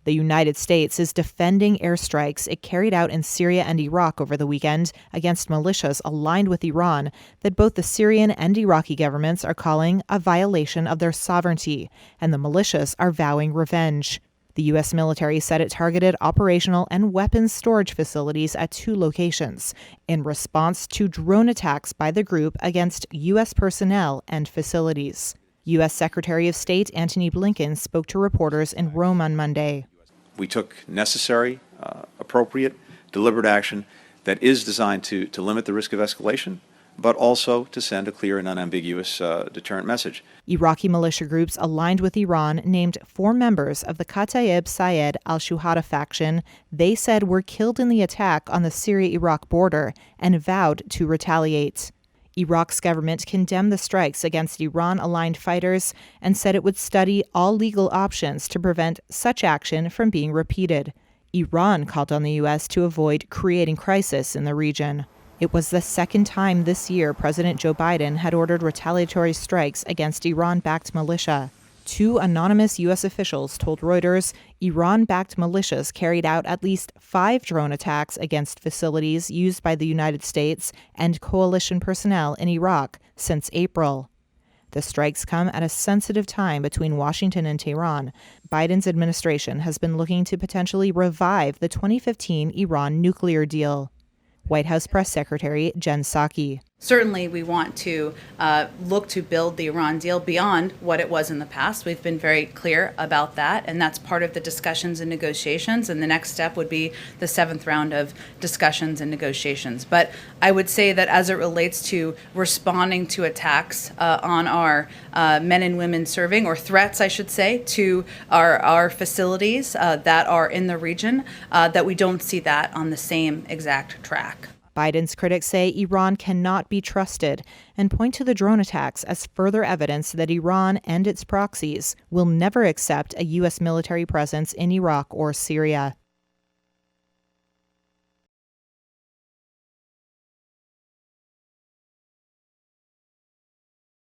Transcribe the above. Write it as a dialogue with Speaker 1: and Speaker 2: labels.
Speaker 1: The United States is defending airstrikes it carried out in Syria and Iraq over the weekend against militias aligned with Iran that both the Syrian and Iraqi governments are calling a violation of their sovereignty, and the militias are vowing revenge. The U.S. military said it targeted operational and weapons storage facilities at 2 locations in response to drone attacks by the group against U.S. personnel and facilities. U.S. Secretary of State Antony Blinken spoke to reporters in Rome on Monday.
Speaker 2: We took necessary, appropriate, deliberate action that is designed to limit the risk of escalation, but also to send a clear and unambiguous deterrent message.
Speaker 1: Iraqi militia groups aligned with Iran named 4 members of the Kataib Sayyed al-Shuhada faction they said were killed in the attack on the Syria-Iraq border and vowed to retaliate. Iraq's government condemned the strikes against Iran-aligned fighters and said it would study all legal options to prevent such action from being repeated. Iran called on the U.S. to avoid creating crisis in the region. It was the second time this year President Joe Biden had ordered retaliatory strikes against Iran-backed militia. 2 anonymous U.S. officials told Reuters Iran-backed militias carried out at least 5 drone attacks against facilities used by the United States and coalition personnel in Iraq since April. The strikes come at a sensitive time between Washington and Tehran. Biden's administration has been looking to potentially revive the 2015 Iran nuclear deal. White House Press Secretary Jen Psaki.
Speaker 3: Certainly, we want to look to build the Iran deal beyond what it was in the past. We've been very clear about that, and that's part of the discussions and negotiations. And the next step would be the 7th round of discussions and negotiations. But I would say that as it relates to responding to attacks on our men and women serving, or threats, I should say, to our facilities that are in the region, that we don't see that on the same exact track.
Speaker 1: Biden's critics say Iran cannot be trusted and point to the drone attacks as further evidence that Iran and its proxies will never accept a U.S. military presence in Iraq or Syria.